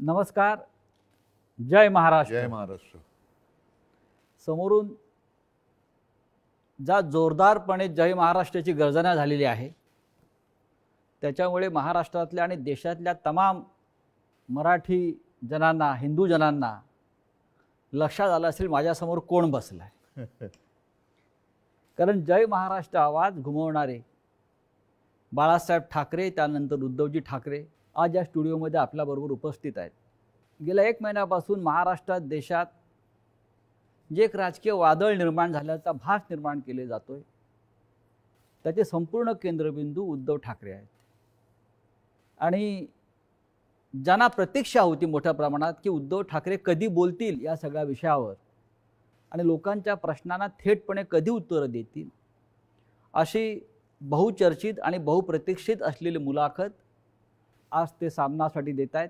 नमस्कार. जय महाराष्ट्र. जय महाराष्ट्र. समोरून ज्या जोरदारपणे जय महाराष्ट्राची गर्जना झालेली आहे त्याच्यामुळे महाराष्ट्रातल्या आणि देशातल्या तमाम मराठी जनांना, हिंदू जनांना लक्षात आलं असेल माझ्यासमोर कोण बसलाय. कारण जय महाराष्ट्र आवाज घुमवणारे बाळासाहेब ठाकरे, त्यानंतर उद्धवजी ठाकरे आज या स्टुडिओमध्ये आपल्याबरोबर उपस्थित आहेत. गेल्या 1 महिन्यापासून महाराष्ट्रात, देशात जे एक राजकीय वादळ निर्माण झाल्याचा भास निर्माण केले जातोय त्याचे संपूर्ण केंद्रबिंदू उद्धव ठाकरे आहेत. आणि ज्यांना प्रतीक्षा होती मोठ्या प्रमाणात की उद्धव ठाकरे कधी बोलतील या सगळ्या विषयावर आणि लोकांच्या प्रश्नांना थेटपणे कधी उत्तरं देतील, अशी बहुचर्चित आणि बहुप्रतीक्षित असलेली मुलाखत आज ते सामनासाठी देत आहेत.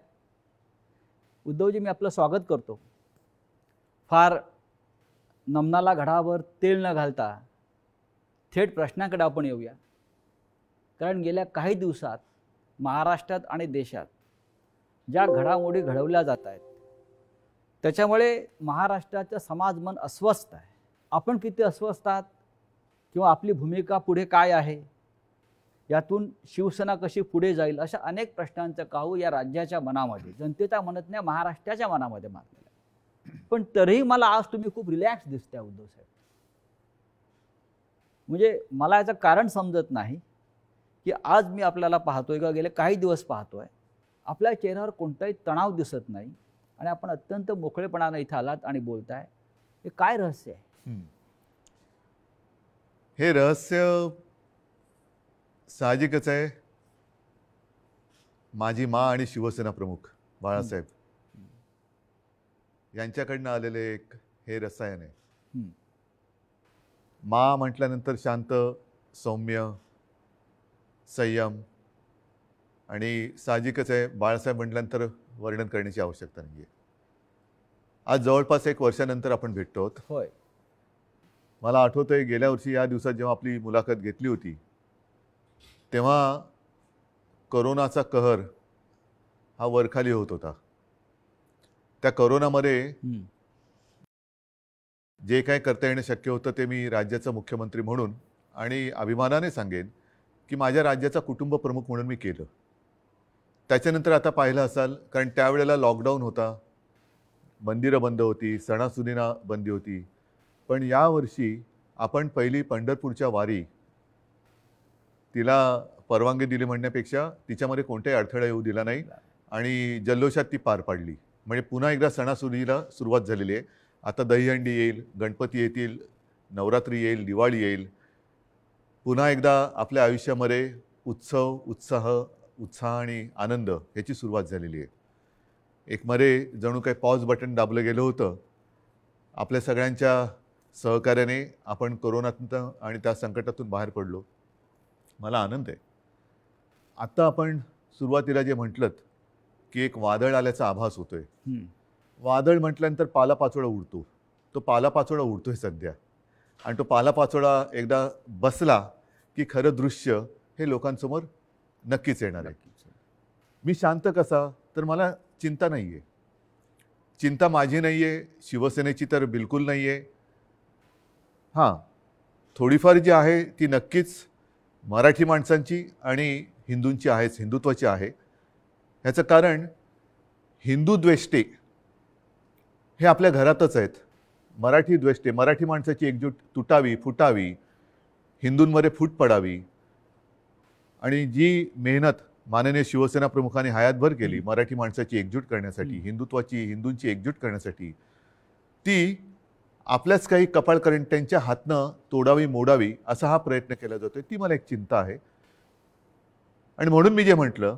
उद्धवजी, मी आपलं स्वागत करतो. फार नमनाला घडावर तेल न घालता थेट प्रश्नाकडे आपण येऊया. कारण गेल्या काही दिवसात महाराष्ट्रात आणि देशात ज्या घडामोडी घडवल्या जात आहेत त्याच्यामुळे महाराष्ट्राचं समाजमन अस्वस्थ आहे. आपण किती अस्वस्थ आहात किंवा आपली भूमिका पुढे काय आहे, यातून शिवसेना कशी पुढे जाईल, अशा अनेक प्रश्नांचं काहू या राज्याच्या मनामध्ये, जनतेच्या मनात नाही, महाराष्ट्राच्या मनामध्ये मारलेलं आहे. पण तरीही मला आज तुम्ही खूप रिलॅक्स दिसताय उद्धव साहेब. म्हणजे मला याचं कारण समजत नाही की आज मी आपल्याला पाहतोय किंवा गेले काही दिवस पाहतोय, आपल्या चेहऱ्यावर कोणताही तणाव दिसत नाही आणि आपण अत्यंत मोकळेपणाने इथं आलात आणि बोलताय. हे काय रहस्य आहे? हे रहस्य साहजिकच आहे. माझी माँ आणि शिवसेना प्रमुख बाळासाहेब यांच्याकडनं आलेले एक हे रसायन आहे. माँ म्हटल्यानंतर शांत, सौम्य, संयम, आणि साहजिकच आहे बाळासाहेब म्हटल्यानंतर वर्णन करण्याची आवश्यकता नाही आहे. आज जवळपास 1 वर्षानंतर आपण भेटतो आहोत. होय. मला आठवतंय गेल्या वर्षी या दिवसात जेव्हा आपली मुलाखत घेतली होती तेव्हा कोरोनाचा कहर हा वरखाली होत होता. त्या कोरोनामध्ये जे काही करता येणं शक्य होतं ते मी राज्याचा मुख्यमंत्री म्हणून आणि अभिमानाने सांगेन की माझ्या राज्याचा कुटुंब प्रमुख म्हणून मी केलं. त्याच्यानंतर आता पाहिलं असाल, कारण त्यावेळेला लॉकडाऊन होता, मंदिरं बंद होती, सणासुदींना बंदी होती. पण यावर्षी आपण पहिली पंढरपूरच्या वारी तिला परवानगी दिली म्हणण्यापेक्षा तिच्यामध्ये कोणताही अडथळा येऊ दिला नाही आणि जल्लोषात ती पार पाडली. म्हणजे पुन्हा एकदा सणासुदीला सुरुवात झालेली आहे. आता दहीहंडी येईल, गणपती येतील, नवरात्री येईल, दिवाळी येईल. पुन्हा एकदा आपल्या आयुष्यामध्ये उत्सव, उत्साह आणि आनंद याची सुरुवात झालेली आहे. एक मध्ये जणू काही पॉज बटन दाबलं गेलं होतं. आपल्या सगळ्यांच्या सहकार्याने आपण कोरोनातून आणि त्या संकटातून बाहेर पडलो. मला आनंद आहे. आता आपण सुरुवातीला जे म्हटलं की एक वादळ आल्याचा आभास होतोय. वादळ म्हटल्यानंतर पालापाचोळा उडतो. तो पालापाचोळा उडतोय सध्या, आणि तो पालापाचोळा एकदा बसला की खरं दृश्य हे लोकांसमोर नक्कीच येणार आहे. मी शांत कसा, तर मला चिंता नाही आहे. चिंता माझी नाही आहे, शिवसेनेची तर बिलकुल नाही आहे. हां, थोडीफार जी आहे ती नक्कीच मराठी माणसांची आणि हिंदूंची आहेच, हिंदुत्वाची आहे. ह्याचं कारण हिंदू द्वेष्टे हे आपल्या घरातच आहेत. मराठी द्वेष्टे, मराठी माणसाची एकजूट तुटावी, फुटावी, हिंदूंमध्ये फूट पडावी, आणि जी मेहनत माननीय शिवसेना प्रमुखांनी हयातभर केली मराठी माणसाची एकजूट करण्यासाठी, हिंदुत्वाची, हिंदूंची एकजूट करण्यासाठी, ती आपल्याच काही कपाळकरंट्यांच्या हातनं तोडावी, मोडावी असा हा प्रयत्न केला जातोय. ती मला एक चिंता आहे. आणि म्हणून मी जे म्हटलं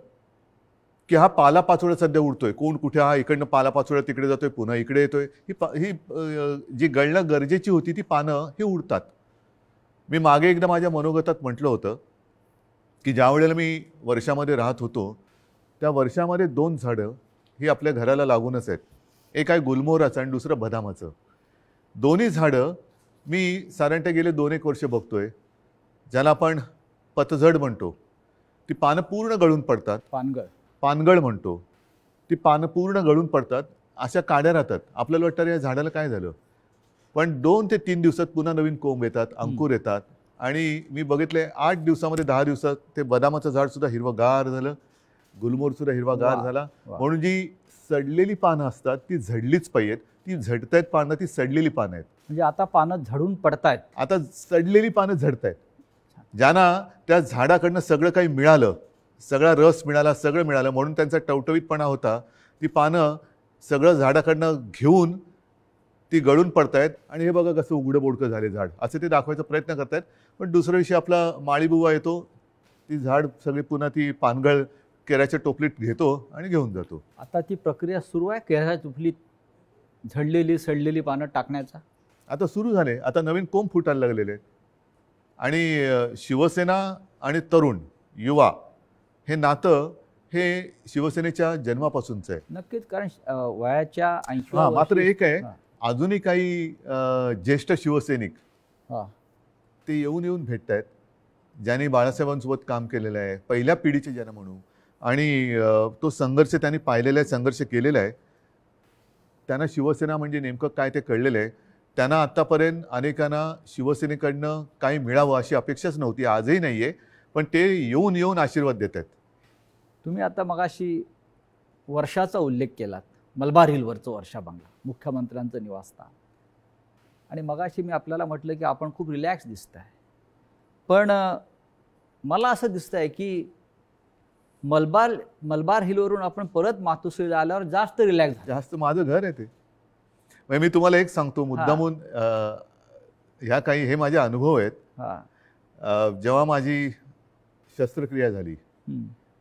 की हा पालापाचोळा सध्या उडतोय, कोण कुठे, हा इकडनं पालापाचोळा तिकडे जातोय, पुन्हा इकडे येतोय, ही जी गळणं गरजेची होती ती पानं ही उडतात. मी मागे एकदा माझ्या मनोगतात म्हटलं होतं की ज्या वेळेला मी वर्षामध्ये राहत होतो त्या वर्षामध्ये 2 झाडं ही आपल्या घराला लागूनच आहेत. एक आहे गुलमोहराचं आणि दुसरं बदामाचं. दोन्ही झाडं मी साधारणतः गेले 2-1 वर्ष बघतोय, ज्याला आपण पतझड म्हणतो. ती पानं पूर्ण गळून पडतात, पानगळ म्हणतो. ती पानं पूर्ण गळून पडतात, अशा काड्या राहतात. आपल्याला वाटतं अरे या झाडाला काय झालं, पण 2 ते 3 दिवसात पुन्हा नवीन कोंब येतात, अंकुर येतात. आणि मी बघितले 8 दिवसामध्ये 10 दिवसात ते बदामाचं झाड सुद्धा हिरवंगार झालं, गुलमोहर सुद्धा हिरवागार वा, झाला. वा. म्हणून जी सडलेली पानं असतात ती झडलीच पाहिजेत. ती झडतायत पानं, ती सडलेली पानं आहेत. म्हणजे आता पानं झडून पडतायत. आता सडलेली पानं झडतायत. ज्यांना त्या झाडाकडनं सगळं काही मिळालं, सगळा रस मिळाला, सगळं मिळालं, म्हणून त्यांचा टवटवीतपणा होता, ती पानं सगळं झाडाकडनं घेऊन ती गळून पडतायत. आणि हे बघा कसं उघडं बोडकं झाले झाड, असं ते दाखवायचा प्रयत्न करतायत. पण दुसऱ्या दिवशी आपला माळीबुवा येतो, ती झाड सगळी पुन्हा ती पानगळ केळ्याच्या टोपलीत घेतो आणि घेऊन जातो. आता ती प्रक्रिया सुरू आहे केळ्याच्या टोपलीत झडलेली सडलेली पानं टाकण्याचा. आता सुरू झाले, आता नवीन कोंब फुटायला लागलेले आहेत. आणि शिवसेना आणि तरुण युवा हे नातं हे शिवसेनेच्या जन्मापासूनचं आहे. नक्कीच, कारण वयाच्या 80 हां, मात्र एक आहे, अजूनही काही ज्येष्ठ शिवसैनिक ते येऊन येऊन भेटत आहेत, ज्यांनी बाळासाहेबांसोबत काम केलेलं आहे, पहिल्या पिढीचे ज्यांना म्हणू, आणि तो संघर्ष त्यांनी पाहिलेला आहे, संघर्ष केलेला आहे. त्यांना शिवसेना म्हणजे नेमकं काय ते कळलेलं आहे. त्यांना आत्तापर्यंत अनेकांना शिवसेनेकडनं काही मिळावं अशी अपेक्षाच नव्हती, आजही नाही आहे, पण ते येऊन येऊन आशीर्वाद देत आहेत. तुम्ही आता मगाशी वर्षाचा उल्लेख केलात, मलबार हिलवरचं वर्षा बंगला, मुख्यमंत्र्यांचं निवासस्थान. आणि मगाशी मी आपल्याला म्हटलं की आपण खूप रिलॅक्स दिसत आहे, पण मला असं दिसतं आहे की मलबार हिलवरून आपण परत मातोश्रीला आल्यावर जास्त रिलॅक्स झालं. जास्त माझं घर आहे ते. म्हणजे मी तुम्हाला एक सांगतो मुद्दामून, ह्या काही हे माझे अनुभव आहेत. जेव्हा माझी शस्त्रक्रिया झाली,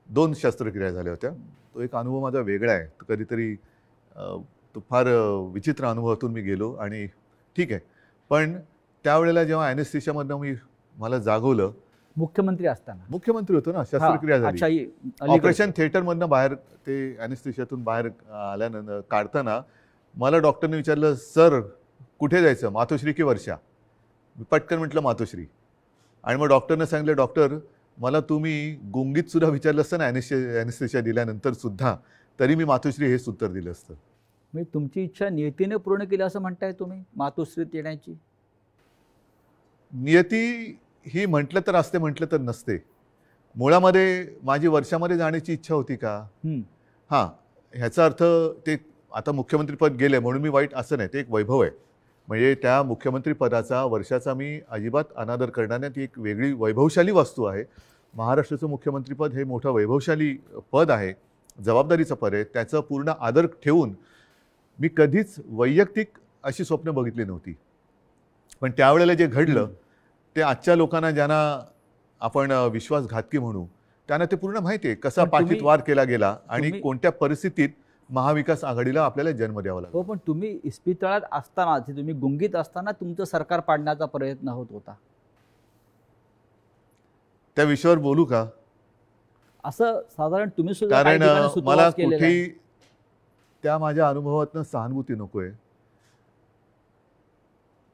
2 शस्त्रक्रिया झाल्या होत्या, तो एक अनुभव माझा वेगळा आहे. तो कधीतरी तो फार विचित्र अनुभवातून मी गेलो आणि ठीक आहे. पण त्यावेळेला जेव्हा ॲनेस्थेशियामधनं मला जागवलं, मुख्यमंत्री असताना, मुख्यमंत्री होतो ना, शस्त्रक्रिया झाली, ऑपरेशन थिएटरमधनं बाहेर ते ॲनेस्थेशियातून बाहेर आल्यानंतर काढताना मला डॉक्टरने विचारलं, सर कुठे जायचं, मातोश्री की वर्षा? मी पटकन म्हटलं मातोश्री. आणि मग डॉक्टरने सांगितलं, डॉक्टर मला तुम्ही गुंगीत सुद्धा विचारलं असतं ना ॲनेस्थेशिया दिल्यानंतर सुद्धा, तरी मी मातोश्री हेच उत्तर दिलं असतं. म्हणजे तुमची इच्छा नियतीने पूर्ण केली असं म्हणताय तुम्ही मातोश्रीत येण्याची? नियती ही म्हटलं तर असते, म्हटलं तर नसते. मुळामध्ये माझी वर्षामध्ये जाण्याची इच्छा होती का? हां, ह्याचा अर्थ ते आता मुख्यमंत्रीपद गेले म्हणून मी वाईट असं नाही, ते एक वैभव आहे. म्हणजे त्या मुख्यमंत्रीपदाचा वर्षाचा मी अजिबात अनादर करणार नाही. ती एक वेगळी वैभवशाली वस्तू आहे. महाराष्ट्राचं मुख्यमंत्रीपद हे मोठं वैभवशाली पद आहे, जबाबदारीचं पद आहे. त्याचं पूर्ण आदर ठेवून मी कधीच वैयक्तिक अशी स्वप्न बघितली नव्हती. पण त्यावेळेला जे घडलं ते आजच्या लोकांना, ज्यांना आपण विश्वासघातकी म्हणू, त्यांना ते पूर्ण माहिती आहे कसा पाठीत वार केला गेला आणि कोणत्या परिस्थितीत महाविकास आघाडीला आपल्याला जन्म द्यावा लागला. हो, पण तुम्ही इस्पितळात असताना, तुम्ही गुंगीत असताना तुमचं सरकार पाडण्याचा प्रयत्न होत होता. त्या विषयावर बोलू का? असं साधारण तुम्ही सुद्धा, कारण मला कुठेही त्या माझ्या अनुभवातनं सहानुभूती नकोय.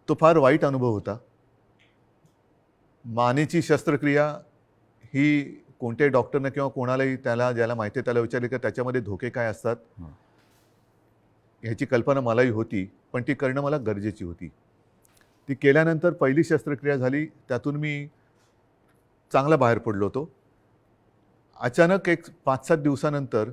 तो फार वाईट अनुभव होता. मानेची शस्त्रक्रिया ही कोणत्याही डॉक्टरनं किंवा कोणालाही ज्याला माहिती आहे त्याला विचारले की त्याच्यामध्ये धोके काय असतात, ह्याची कल्पना मलाही होती, पण ती करणं मला गरजेची होती. ती केल्यानंतर पहिली शस्त्रक्रिया झाली, त्यातून मी चांगला बाहेर पडलो होतो. अचानक एक 5-7 दिवसानंतर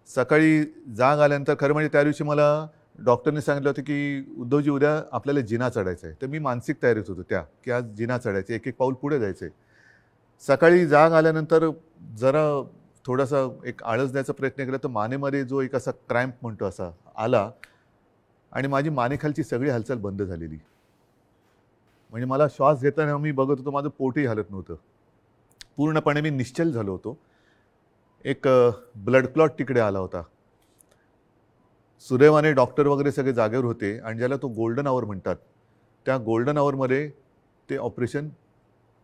सकाळी जाग आल्यानंतर, खरं म्हणजे त्या दिवशी मला डॉक्टरने सांगितलं होतं की उद्धवजी उद्या आपल्याला जिना चढायचं आहे. तर मी मानसिक तयारीत होतो की आज जिना चढायचं, एक पाऊल पुढे जायचं आहे. सकाळी जाग आल्यानंतर जरा थोडासा एक आळस द्यायचा प्रयत्न केला तर मानेमध्ये जो एक असा क्रॅम्प म्हणतो असा आला आणि माझी मानेखालची सगळी हालचाल बंद झालेली. म्हणजे मला श्वास घेताना मी बघत होतो, माझं पोटही हलत नव्हतं. पूर्णपणे मी निश्चल झालो होतो. एक ब्लड क्लॉट तिकडे आला होता. सुदैवाने डॉक्टर वगैरे सगळे जागेवर होते आणि ज्याला तो गोल्डन आवर म्हणतात, त्या गोल्डन आवरमध्ये ते ऑपरेशन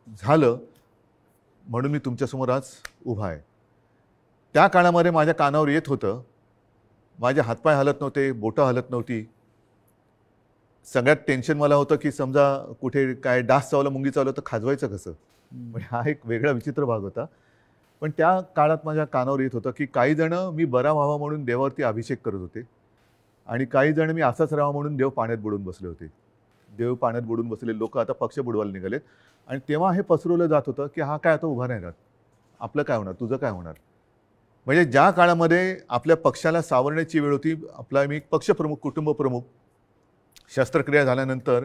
झालं, म्हणून मी तुमच्यासमोर आज उभा आहे. त्या काळामध्ये माझ्या कानावर येत होतं, माझे हातपाय हलत नव्हते, बोटं हलत नव्हती. सगळ्यात टेन्शन मला होतं की समजा कुठे काय डास चावला, मुंगी चावलं तर खाजवायचं कसं. म्हणजे हा एक वेगळा विचित्र भाग होता. पण त्या काळात माझ्या कानावर येत होतं की काही जण मी बरा व्हावा म्हणून देवावरती अभिषेक करत होते आणि काही जण मी असाच राहावा म्हणून देव पाण्यात बुडून बसले होते. देव पाण्यात बुडून बसलेले लोक आता पक्ष बुडवायला निघालेत. आणि तेव्हा हे पसरवलं जात होतं की हा काय आता उभा नाही राहत, आपलं काय होणार, तुझं काय होणार. म्हणजे ज्या काळामध्ये आपल्या पक्षाला सावरण्याची वेळ होती, आपला मी पक्षप्रमुख, कुटुंब प्रमुख, शस्त्रक्रिया झाल्यानंतर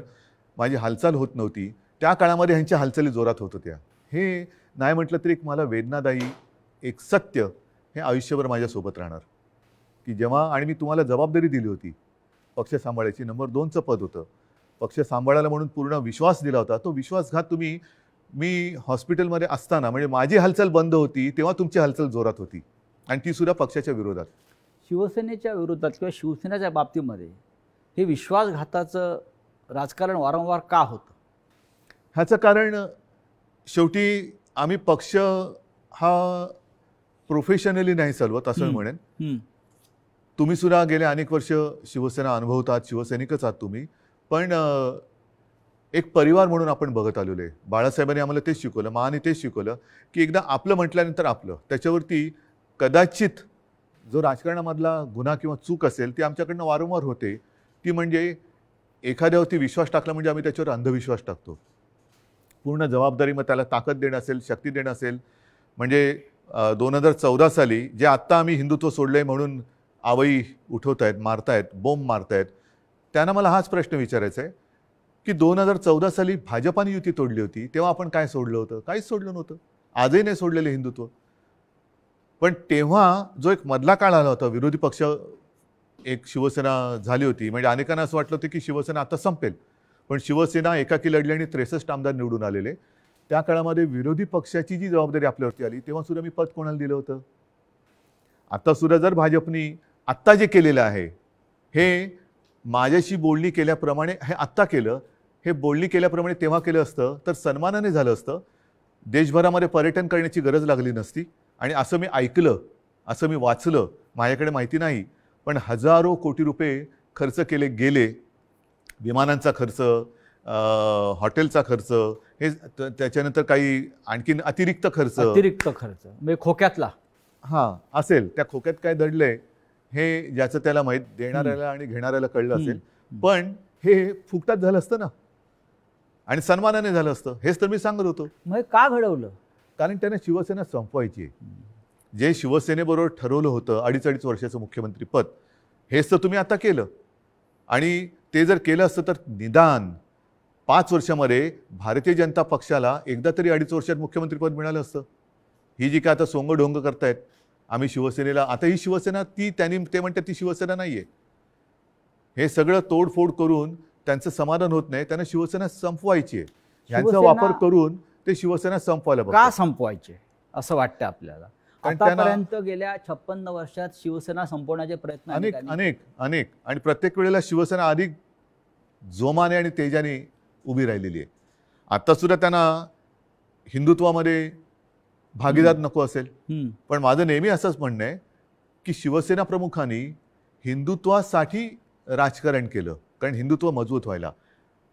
माझी हालचाल होत नव्हती, त्या काळामध्ये ह्यांच्या हालचाली जोरात होत होत्या. हे नाही म्हटलं तरी एक मला वेदनादायी एक सत्य हे आयुष्यभर माझ्यासोबत राहणार की जेव्हा, आणि मी तुम्हाला जबाबदारी दिली होती पक्ष सांभाळायची, नंबर 2चं पद होतं, पक्ष सांभाळायला म्हणून पूर्ण विश्वास दिला होता. तो विश्वासघात तुम्ही, मी हॉस्पिटलमध्ये असताना, म्हणजे माझी हालचाल बंद होती तेव्हा तुमची हालचाल जोरात होती, आणि ती सुद्धा पक्षाच्या विरोधात. शिवसेनेच्या विरोधात किंवा शिवसेनेच्या बाबतीमध्ये हे विश्वासघाताचं राजकारण वारंवार का होतं? ह्याचं कारण शेवटी आम्ही पक्ष हा प्रोफेशनली नाही चालवत असं मी म्हणेन. तुम्ही सुद्धा गेले अनेक वर्ष शिवसेना अनुभवतात, शिवसैनिकच आहात तुम्ही, पण एक परिवार म्हणून आपण बघत आलेलो आहे. बाळासाहेबांनी आम्हाला तेच शिकवलं, माने तेच शिकवलं की एकदा आपलं म्हटल्यानंतर आपलं, त्याच्यावरती कदाचित जो राजकारणामधला गुन्हा किंवा चूक असेल ती आमच्याकडनं वारंवार होते. ती म्हणजे एखाद्यावरती विश्वास टाकला म्हणजे आम्ही त्याच्यावर अंधविश्वास टाकतो. पूर्ण जबाबदारी, मग त्याला ताकद देणं असेल, शक्ती देणं असेल. म्हणजे 2014 साली जे आत्ता आम्ही हिंदुत्व सोडलंय म्हणून आवई उठवत आहेत, मारतायत, बोंब मारतायत, त्यांना मला हाच प्रश्न विचारायचा आहे की 2014 साली भाजपाने युती तोडली होती तेव्हा आपण काय सोडलं होतं? काहीच सोडलं नव्हतं. आजही नाही सोडलेलं हिंदुत्व. पण तेव्हा जो एक मधला काळ आला होता, विरोधी पक्ष एक शिवसेना झाली होती, म्हणजे अनेकांना असं वाटलं होतं की शिवसेना आता संपेल, पण शिवसेना एकाकी लढली आणि 63 आमदार निवडून आलेले. त्या काळामध्ये विरोधी पक्षाची जी जबाबदारी आपल्यावरती आली तेव्हा सुद्धा मी पद कोणाला दिलं होतं? आता सुद्धा जर भाजपनी आत्ता जे केलेलं आहे हे माझ्याशी बोलणी केल्याप्रमाणे हे आत्ता केलं, हे बोलणी केल्याप्रमाणे तेव्हा केलं असतं तर सन्मानाने झालं असतं. देशभरामध्ये पर्यटन करण्याची गरज लागली नसती. आणि असं मी ऐकलं, असं मी वाचलं, माझ्याकडे माहिती नाही, पण हजारो कोटी रुपये खर्च केले गेले. विमानांचा खर्च, हॉटेलचा खर्च, हे त्याच्यानंतर काही आणखीन अतिरिक्त खर्च म्हणजे खोक्यातला असेल, त्या खोक्यात काय दडलंय हे ज्याचं त्याला माहीत, देणाऱ्याला आणि घेणाऱ्याला कळलं असेल. पण हे फुकटात झालं असतं ना, आणि सन्मानाने झालं असतं. हेच तर मी सांगत होतो. मग का घडवलं? कारण त्यांना शिवसेना संपवायची आहे. जे शिवसेनेबरोबर ठरवलं होतं 2.5 वर्षाचं मुख्यमंत्रीपद, हेच तर तुम्ही आता केलं. आणि ते जर केलं असतं तर निदान 5 वर्षामध्ये भारतीय जनता पक्षाला एकदा तरी 2.5 वर्षात मुख्यमंत्रीपद मिळालं असतं. ही जी काय आता सोंगढोंग करतायत आम्ही शिवसेनेला, आता ही शिवसेना ते म्हणतात ती शिवसेना नाही आहे. हे सगळं तोडफोड करून त्यांचं समाधान होत नाही. त्यांना शिवसेना संपवायची आहे. ह्यांचा वापर करून ते शिवसेना संपवायला का संपवायचे असं वाटतं आपल्याला? आतापर्यंत गेल्या 56 वर्षात शिवसेना संपवण्याचे प्रयत्न अनेक आणि प्रत्येक वेळेला शिवसेना अधिक जोमाने आणि तेजाने उभी राहिलेली आहे. आता सुद्धा त्यांना हिंदुत्वामध्ये भागीदार नको असेल, पण माझं नेहमी असंच म्हणणं आहे की शिवसेना प्रमुखांनी हिंदुत्वासाठी राजकारण केलं, कारण हिंदुत्व मजबूत व्हायला.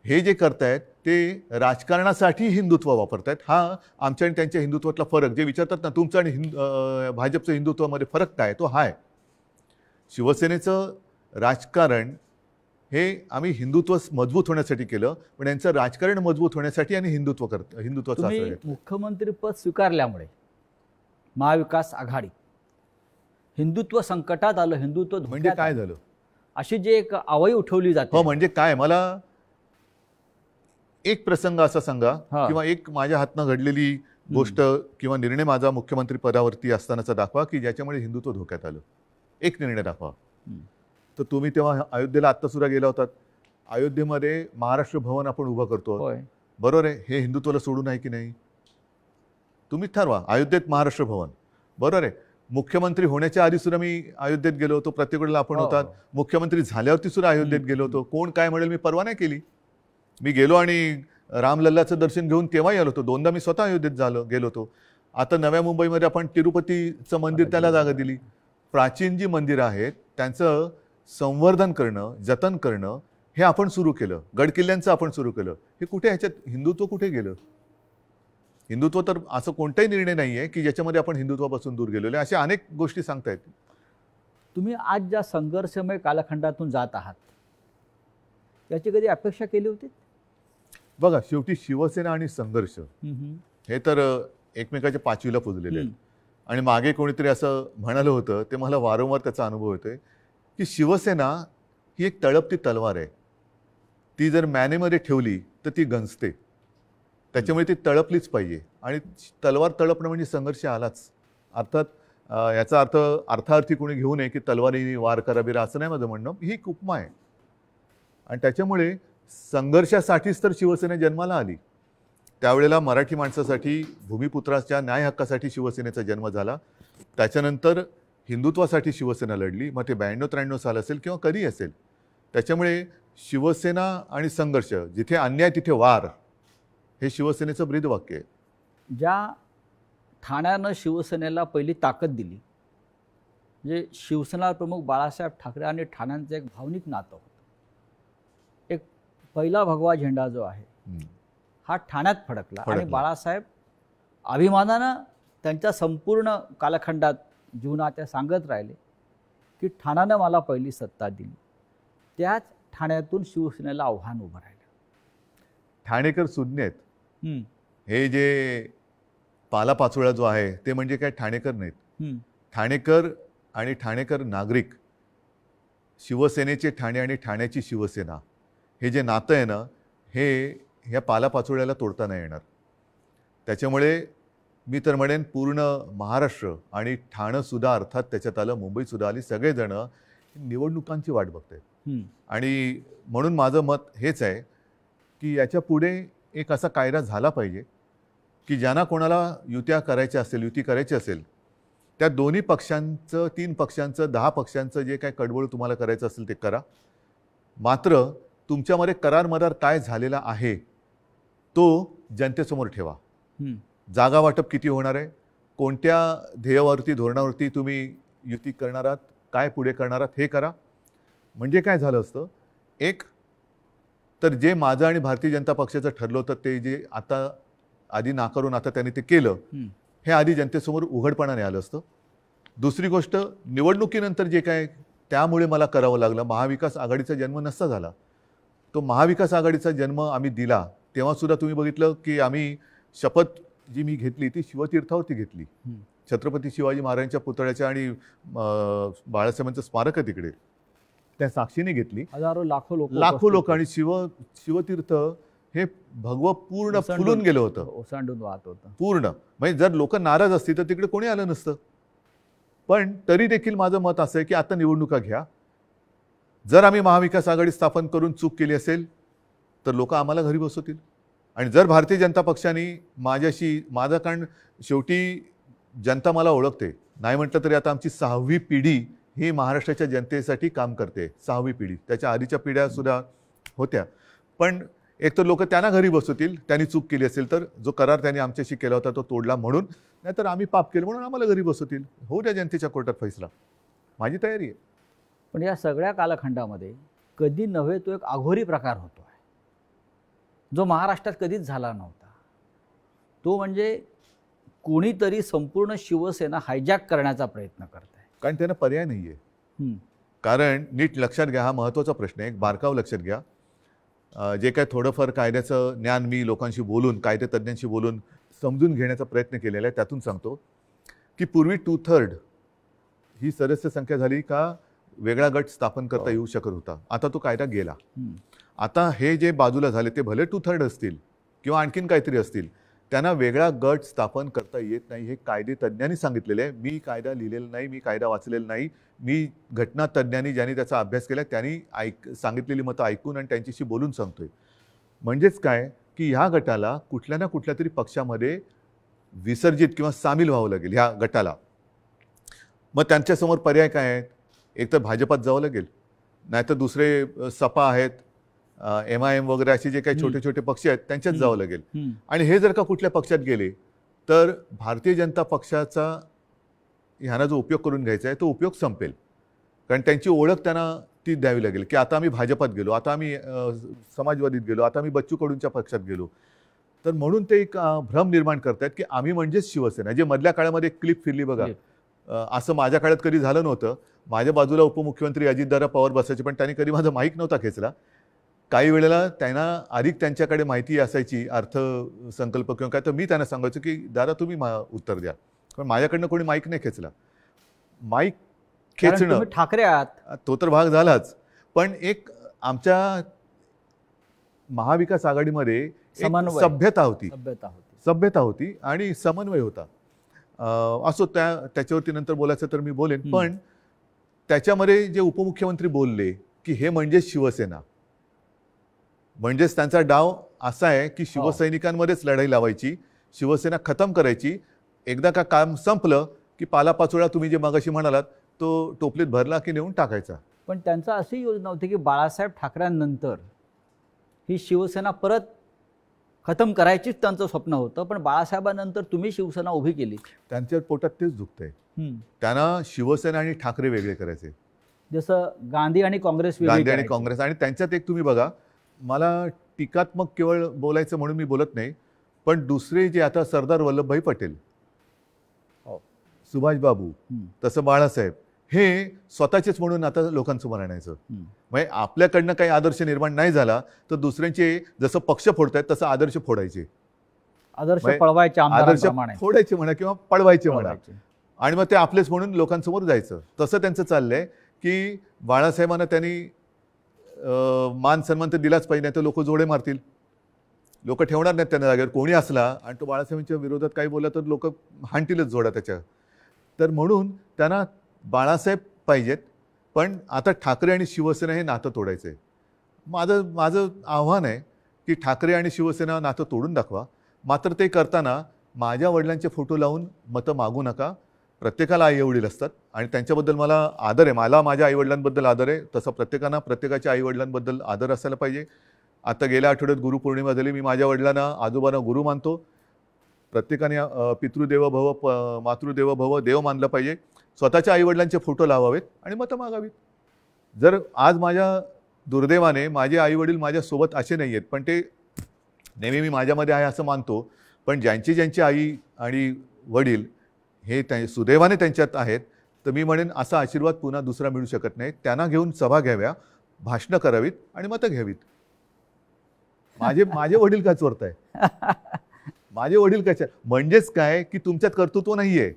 हे जे करतायत ते राजकारणासाठी हिंदुत्व वापरतायत. हा आमच्या आणि त्यांच्या हिंदुत्वातला फरक, जे विचारतात ना तुमचं आणि भाजपचं हिंदुत्वामध्ये फरक काय, तो हा आहे. शिवसेनेचं राजकारण हे आम्ही हिंदुत्व मजबूत होण्यासाठी केलं, पण यांचं राजकारण मजबूत होण्यासाठी आणि हिंदुत्वाचा आश्रय घेतला. मुख्यमंत्रीपद स्वीकारल्यामुळे महाविकास आघाडी हिंदुत्व संकटात आलं, हिंदुत्व म्हणजे काय झालं अशी जे एक आवई उठवली जाते. हो, म्हणजे काय, मला एक प्रसंग असा सांगा किंवा एक माझ्या हातनं घडलेली गोष्ट किंवा निर्णय माझा मुख्यमंत्री पदावरती असतानाचा दाखवा की ज्याच्यामुळे हिंदुत्व धोक्यात आलं. एक निर्णय दाखवा. तर तुम्ही तेव्हा अयोध्येला आत्ता सुद्धा गेला होतात. अयोध्येमध्ये महाराष्ट्र भवन आपण उभं करतो, बरोबर आहे. हे हिंदुत्वाला सोडून आहे की नाही? तुम्ही ठरवा. अयोध्येत महाराष्ट्र भवन, बरोबर आहे. मुख्यमंत्री होण्याच्या आधी सुद्धा मी अयोध्येत गेलो होतो. प्रत्येक वेळेला आपण होतात. मुख्यमंत्री झाल्यावरती सुद्धा अयोध्येत गेलो होतो. कोण काय म्हणेल मी परवा नाही केली. मी गेलो आणि रामलल्लाचं दर्शन घेऊन तेव्हाही आलो होतो. 2दा मी स्वतः अयोध्येत गेलो होतो. आता नव्या मुंबईमध्ये आपण तिरुपतीचं मंदिर त्याला जागा दिली. प्राचीन जी मंदिरं आहेत त्यांचं संवर्धन करणं, जतन करणं हे आपण सुरू केलं. गडकिल्ल्यांचं आपण सुरू केलं. हे कुठे, ह्याच्यात हिंदुत्व कुठे गेलं? हिंदुत्व तर असं कोणताही निर्णय नाही आहे की ज्याच्यामध्ये आपण हिंदुत्वापासून दूर गेलेलो आहे. अशा अनेक गोष्टी सांगतायत. तुम्ही आज ज्या संघर्षमय कालखंडातून जात आहात याची कधी अपेक्षा केली होती? बघा, शेवटी शिवसेना आणि संघर्ष हे तर एकमेकाच्या पाचवीला पुजलेले आहेत. आणि मागे कोणीतरी असं म्हणालं होतं, ते मला वारंवार त्याचा अनुभव येतोय, की शिवसेना ही एक तळपती तलवार आहे. ती जर मॅनेमध्ये ठेवली तर ती गंजते. त्याच्यामुळे ती तळपलीच पाहिजे. आणि तलवार तळपणं म्हणजे संघर्ष आलाच. अर्थात याचा अर्थ अर्थार्थी कोणी घेऊ नये की तलवारीने वार कराबिरा, असं नाही माझं म्हणणं. ही एक उपमा आहे. आणि त्याच्यामुळे संघर्षासाठीच तर शिवसेना जन्माला आली. त्यावेळेला मराठी माणसासाठी, भूमिपुत्राच्या न्याय हक्कासाठी शिवसेनेचा जन्म झाला. त्याच्यानंतर हिंदुत्वासाठी शिवसेना लढली. मग ते 92-93 साल असेल किंवा कधी असेल. त्याच्यामुळे शिवसेना आणि संघर्ष, जिथे अन्याय तिथे वार, हे शिवसेनेचं ब्रीदवाक्य आहे. ज्या ठाण्यानं शिवसेनेला पहिली ताकद दिली, म्हणजे शिवसेना प्रमुख बाळासाहेब ठाकरे आणि ठाण्यांचं एक भावनिक नातं होतं. एक पहिला भगवा झेंडा जो आहे हा ठाण्यात फडकला आणि बाळासाहेब अभिमानानं त्यांच्या संपूर्ण कालखंडात जीवनात सांगत राहिले की ठाण्यानं मला पहिली सत्ता दिली. त्याच ठाण्यातून शिवसेनेला आव्हान उभं राहिलं. ठाणेकर सुज्ञ आहेत. हे जे पालापाचोळा जो आहे ते म्हणजे काय ठाणेकर नाहीत. ठाणेकर आणि ठाणेकर नागरिक, शिवसेनेचे ठाणे आणि ठाण्याची शिवसेना, हे जे नातं आहे ना, हे ह्या पालापाचोळ्याला तोडता नाही येणार. त्याच्यामुळे मी तर म्हणेन पूर्ण महाराष्ट्र आणि ठाणंसुद्धा, अर्थात त्याच्यात आलं मुंबईसुद्धा आली, सगळेजण निवडणुकांची वाट बघतायत. आणि म्हणून माझं मत हेच आहे की याच्या पुढे एक असा कायदा झाला पाहिजे की ज्यांना कोणाला युती करायची असेल त्या दोन्ही पक्षांचं, 3 पक्षांचं, 10 पक्षांचं जे काय कडवळ तुम्हाला करायचं असेल ते करा. मात्र तुमच्यामध्ये करार मदार काय झालेला आहे तो जनतेसमोर ठेवा. जागा वाटप किती होणार आहे, कोणत्या ध्येयावरती, धोरणावरती तुम्ही युती करणार आहात, काय पुढे करणार आहात, हे करा. म्हणजे काय झालं असतं, एक तर जे माझं आणि भारतीय जनता पक्षाचं ठरलं होतं ते जे आता आधी नाकारून आता त्यांनी ते केलं, हे आधी जनतेसमोर उघडपणाने आलं असतं. दुसरी गोष्ट, निवडणुकीनंतर जे काय त्यामुळे मला करावं लागलं, महाविकास आघाडीचा जन्म नसता झाला. तो महाविकास आघाडीचा जन्म आम्ही दिला तेव्हासुद्धा तुम्ही बघितलं की आम्ही शपथ जी मी घेतली ती शिवतीर्थावरती घेतली. छत्रपती शिवाजी महाराजांच्या पुतळ्याच्या आणि बाळासाहेबांचं स्मारक आहे तिकडे, त्या साक्षीने घेतली. हजारो लाखो लोक आणि शिवतीर्थ हे भगवं पूर्ण फुलून गेलं होतं, ओसांडून वाहत होतं पूर्ण. म्हणजे जर लोक नाराज असतील तर तिकडे कोणी आलं नसतं. पण तरी देखील माझं मत असं आहे की आता निवडणुका घ्या. जर आम्ही महाविकास आघाडी स्थापन करून चूक केली असेल तर लोक आम्हाला घरी बसवतील. आणि जर भारतीय जनता पक्षाने माझं, कारण शेवटी जनता मला ओळखते, नाही म्हटलं तरी आता आमची 6वी पिढी ही महाराष्ट्राच्या जनतेसाठी काम करते. 6वी पिढी, त्याच्या आधीच्या पिढ्यासुद्धा होत्या. पण एक तर लोक त्यांना घरी बसवतील त्यांनी चूक केली असेल तर, जो करार त्यांनी आमच्याशी केला होता तो तोडला म्हणून, नाहीतर आम्ही पाप केलं म्हणून आम्हाला घरी बसवतील. होऊ द्या जनतेच्या कोर्टात फैसला, माझी तयारी आहे. पण या सगळ्या कालखंडामध्ये कधी नव्हे तो एक अघोरी प्रकार होतो आहे जो महाराष्ट्रात कधीच झाला नव्हता. तो म्हणजे कोणीतरी संपूर्ण शिवसेना हायजॅक करण्याचा प्रयत्न करत आहे. कारण त्यांना पर्याय नाही आहे. कारण नीट लक्षात घ्या, हा महत्त्वाचा प्रश्न आहे, एक बारकाव लक्षात घ्या. जे काय थोडंफार कायद्याचं ज्ञान मी लोकांशी बोलून, कायदेतज्ञांशी बोलून समजून घेण्याचा प्रयत्न केलेला आहे, त्यातून सांगतो की पूर्वी 2/3 ही सदस्य संख्या झाली का वेगळा गट स्थापन करता येऊ शकत होता. आता तो कायदा गेला. आता हे जे बाजूला झाले ते भले 2/3 असतील किंवा आणखीन काहीतरी असतील, त्यांना वेगळा गट स्थापन करता येत नाही. हे कायदेतज्ञांनी सांगितलेलं आहे. मी कायदा लिहिलेला नाही, मी कायदा वाचलेला नाही. मी घटनातज्ञांनी ज्यांनी त्याचा अभ्यास केला त्यांनी सांगितलेली मतं ऐकून आणि त्यांच्याशी बोलून सांगतोय. म्हणजेच काय की ह्या गटाला कुठल्या ना कुठल्या तरी पक्षामध्ये विसर्जित किंवा सामील व्हावं लागेल ह्या गटाला. मग त्यांच्यासमोर पर्याय काय आहेत, एक तर भाजपात जावं लागेल, नाहीतर दुसरे सपा आहेत, MIM वगैरे असे जे काही छोटे छोटे पक्ष आहेत त्यांच्यात जावं लागेल. आणि हे जर का कुठल्या पक्षात गेले तर भारतीय जनता पक्षाचा ह्यांना जो उपयोग करून घ्यायचा आहे तो उपयोग संपेल. कारण त्यांची ओळख त्यांना ती द्यावी लागेल की आता आम्ही भाजपात गेलो, आता आम्ही समाजवादीत गेलो, आता आम्ही बच्चू कडूंच्या पक्षात गेलो. तर म्हणून ते एक भ्रम निर्माण करतायत की आम्ही म्हणजेच शिवसेना. जे मधल्या काळामध्ये एक क्लिप फिरली बघा, असं माझ्या काळात कधी झालं नव्हतं. माझ्या बाजूला उपमुख्यमंत्री अजितदादा पवार बसायचे, पण त्यांनी कधी माझा माईक नव्हता खेचला. काही वेळेला त्यांना अधिक त्यांच्याकडे माहिती असायची अर्थसंकल्प किंवा काय, तर मी त्यांना सांगायचो की दादा तुम्ही उत्तर द्या, पण माझ्याकडनं कोणी माईक नाही खेचला. माईक खेचणं ठाकरे आहात तो तर भाग झालाच, पण एक आमच्या महाविकास आघाडीमध्ये एक सभ्यता होती आणि समन्वय होता. असो, त्याच्यावरती नंतर बोलायचं तर मी बोलेन. पण त्याच्यामध्ये जे उपमुख्यमंत्री बोलले की हे म्हणजे शिवसेना, म्हणजेच त्यांचा डाव असा आहे की शिवसैनिकांमध्येच लढाई लावायची, शिवसेना खतम करायची. एकदा का काम संपलं की पालापाचोळा तुम्ही जे मगाशी म्हणालात तो टोपलीत भरला की नेऊन टाकायचा. पण त्यांचा अशी योजना होती की बाळासाहेब ठाकरेंनंतर ही शिवसेना परत खतम करायचीच त्यांचं स्वप्न होतं, पण बाळासाहेबांनंतर तुम्ही शिवसेना उभी केली. त्यांच्या पोटात तेच दुखतंय. त्यांना शिवसेना आणि ठाकरे वेगळे करायचे, जसं गांधी आणि काँग्रेस आणि त्यांच्यात एक तुम्ही बघा, मला टीकात्मक केवळ बोलायचं म्हणून मी बोलत नाही, पण दुसरे जे आता सरदार वल्लभभाई पटेल, सुभाषबाबू, तसं बाळासाहेब, हे स्वतःचेच म्हणून आता लोकांसमोर आणायचं. म्हणजे आपल्याकडनं काही आदर्श निर्माण नाही झाला तर दुसऱ्यांचे जसं पक्ष फोडतायत तसं आदर्श फोडायचे, आदर्श फोडायचे म्हणा किंवा पळवायचे म्हणा, आणि मग ते आपलेच म्हणून लोकांसमोर जायचं. तसं त्यांचं चाललंय की बाळासाहेबांना त्यांनी मान सन्मान तर दिलाच पाहिजे, नाही तर लोक जोडे मारतील, लोक ठेवणार नाहीत त्यांना जागेवर. कोणी असला आणि तो बाळासाहेबांच्या विरोधात काही बोलला तर लोक हाणतीलच जोडा त्याच्या. तर म्हणून त्यांना बाळासाहेब पाहिजेत, पण आता ठाकरे आणि शिवसेना हे नातं तोडायचं आहे. माझं आव्हान आहे की ठाकरे आणि शिवसेना नातं तोडून दाखवा. मात्र ते करताना माझ्या वडिलांचे फोटो लावून मतं मागू नका. प्रत्येकाला आईवडील असतात आणि त्यांच्याबद्दल मला आदर आहे. मला माझ्या आईवडिलांबद्दल आदर आहे, तसं प्रत्येकांना प्रत्येकाच्या आईवडिलांबद्दल आदर असायला पाहिजे. आता गेल्या आठवड्यात गुरुपौर्णिमा झाली. मी माझ्या वडिलांना आजोबांना गुरु मानतो. प्रत्येकाने पितृदेव भव मातृदेव भव देव मानलं पाहिजे. स्वतःच्या आईवडिलांचे फोटो लावावेत आणि मतं मागावीत. जर आज माझ्या दुर्दैवाने माझे आईवडील माझ्यासोबत असे नाही आहेत, पण ते नेहमी मी माझ्यामध्ये आहे असं मानतो, पण ज्यांची आई आणि वडील हे सुदैवाने त्यांच्यात आहेत, तर मी म्हणेन असा आशीर्वाद पुन्हा दुसरा मिळू शकत नाही. त्यांना घेऊन सभा घ्याव्या, भाषणं करावीत आणि मतं घ्यावीत. माझे वडील काय चोरताय? माझे वडील कशा? म्हणजेच काय की तुमच्यात कर्तृत्व नाहीये,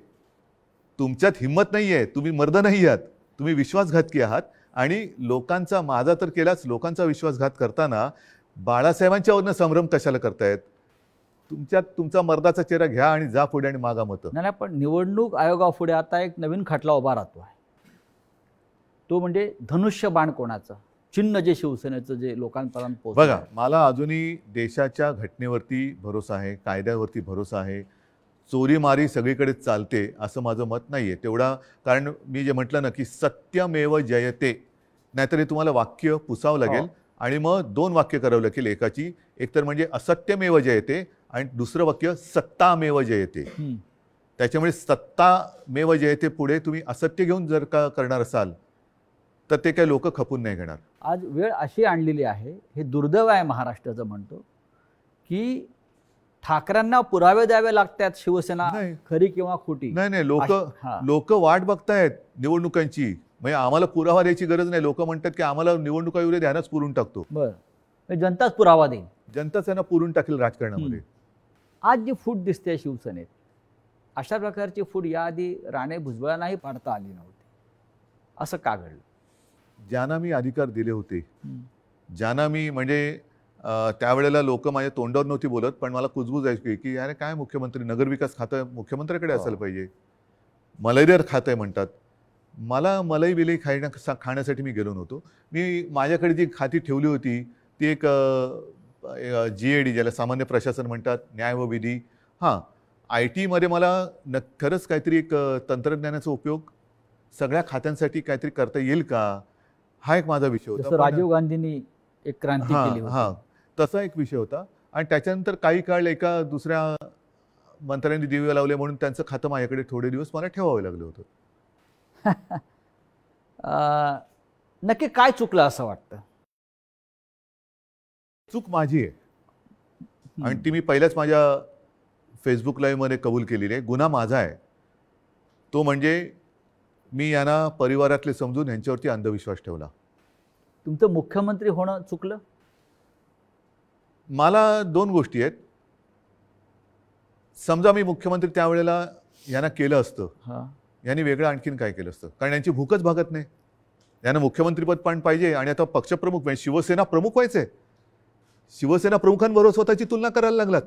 तुमच्यात हिंमत नाहीये, तुम्ही मर्द नाही आहात, तुम्ही विश्वासघातकी आहात. आणि लोकांचा, माझा तर केलाच, लोकांचा विश्वासघात करताना बाळासाहेबांच्यावरनं संभ्रम कशाला करतायत? तुमच्यात तुमचा मर्दाचा चेहरा घ्या आणि जा पुढे आणि मागा मतं. नाही, पण निवडणूक आयोगापुढे आता एक नवीन खटला उभा राहतो आहे. तो म्हणजे धनुष्यबाण कोणाचं चिन्ह, जे शिवसेनेचं जे लोकांपर्यंत पोहोचलं. बघा, मला अजूनही देशाच्या घटनेवरती भरोसा आहे, कायद्यावरती भरोसा आहे. चोरीमारी सगळीकडे चालते असं माझं मत नाही आहे तेवढा. कारण मी जे म्हटलं ना की सत्यमेव जयते, नाहीतर हे तुम्हाला वाक्य पुसावं लागेल आणि मग दोन वाक्य करावं लागेल एकाची. एकतर म्हणजे असत्यमेव जयते आणि दुसरं वाक्य सत्तामेव जयते. त्याच्यामुळे सत्तामेव जयते पुढे तुम्ही असत्य घेऊन जर का करणार असाल तर ते काही लोक खपून नाही घेणार. आज वेळ अशी आणलेली आहे, हे दुर्दैव आहे महाराष्ट्राचं म्हणतो, की ठाकरेंना पुरावे द्यावे लागतात शिवसेना खरी किंवा खोटी. नाही, लोक वाट बघतायत निवडणुकांची. म्हणजे आम्हाला पुरावा द्यायची गरज नाही. लोक म्हणतात की आम्हाला निवडणुका येऊ दे, ध्यानच पुरून टाकतो. बरं, जनताच पुरावा देईल, जनताच त्यांना पुरून टाकेल राजकारणामध्ये. आज जी फूट दिसते शिवसेनेत, अशा प्रकारची फूट याआधी राणे भुजबळांनाही पाडता आली नव्हती. असं का घडलं? ज्यांना मी अधिकार दिले होते, ज्यांना मी म्हणजे त्यावेळेला लोक माझ्या तोंडावर नव्हती बोलत, पण मला कुजबूज आहे की अरे काय मुख्यमंत्री, नगरविकास खातं मुख्यमंत्र्याकडे असायला पाहिजे, मलईदार खातं म्हणतात. मला मलाई बिलई खाण्यासाठी मी गेलो नव्हतो. मी माझ्याकडे जी खाती ठेवली होती ती एक GAD, ज्याला सामान्य प्रशासन म्हणतात, न्याय व विधी. IT मध्ये मला खरंच काहीतरी एक तंत्रज्ञानाचा उपयोग सगळ्या खात्यांसाठी काहीतरी करता येईल का, हा एक माझा विषय होता. राजीव गांधींनी एक क्रांती केली होती, तसा एक विषय होता. आणि त्याच्यानंतर काही काळ एका दुसऱ्या मंत्र्यांनी दिवे लावले म्हणून त्यांचं खातं माझ्याकडे थोडे दिवस मला ठेवावं लागलं होतं. नक्की काय चुकलं असं वाटतं? चूक माझी आहे. आणि ती मी पहिल्याच माझ्या फेसबुक लाईव्हमध्ये कबूल केलेली आहे. गुन्हा माझा आहे तो म्हणजे मी यांना परिवारातले समजून यांच्यावरती अंधविश्वास ठेवला. तुमचं मुख्यमंत्री होणं चुकलं? मला दोन गोष्टी आहेत. समजा मी मुख्यमंत्री त्यावेळेला यांना केलं असतं, हां, यांनी वेगळं आणखीन काय केलं असतं, कारण यांची भूकच भागत नाही. यांना मुख्यमंत्रीपद पण पाहिजे आणि आता पक्षप्रमुख म्हणजे शिवसेना प्रमुख व्हायचे. शिवसेना प्रमुखांबरोबर स्वतःची तुलना करायला लागलात.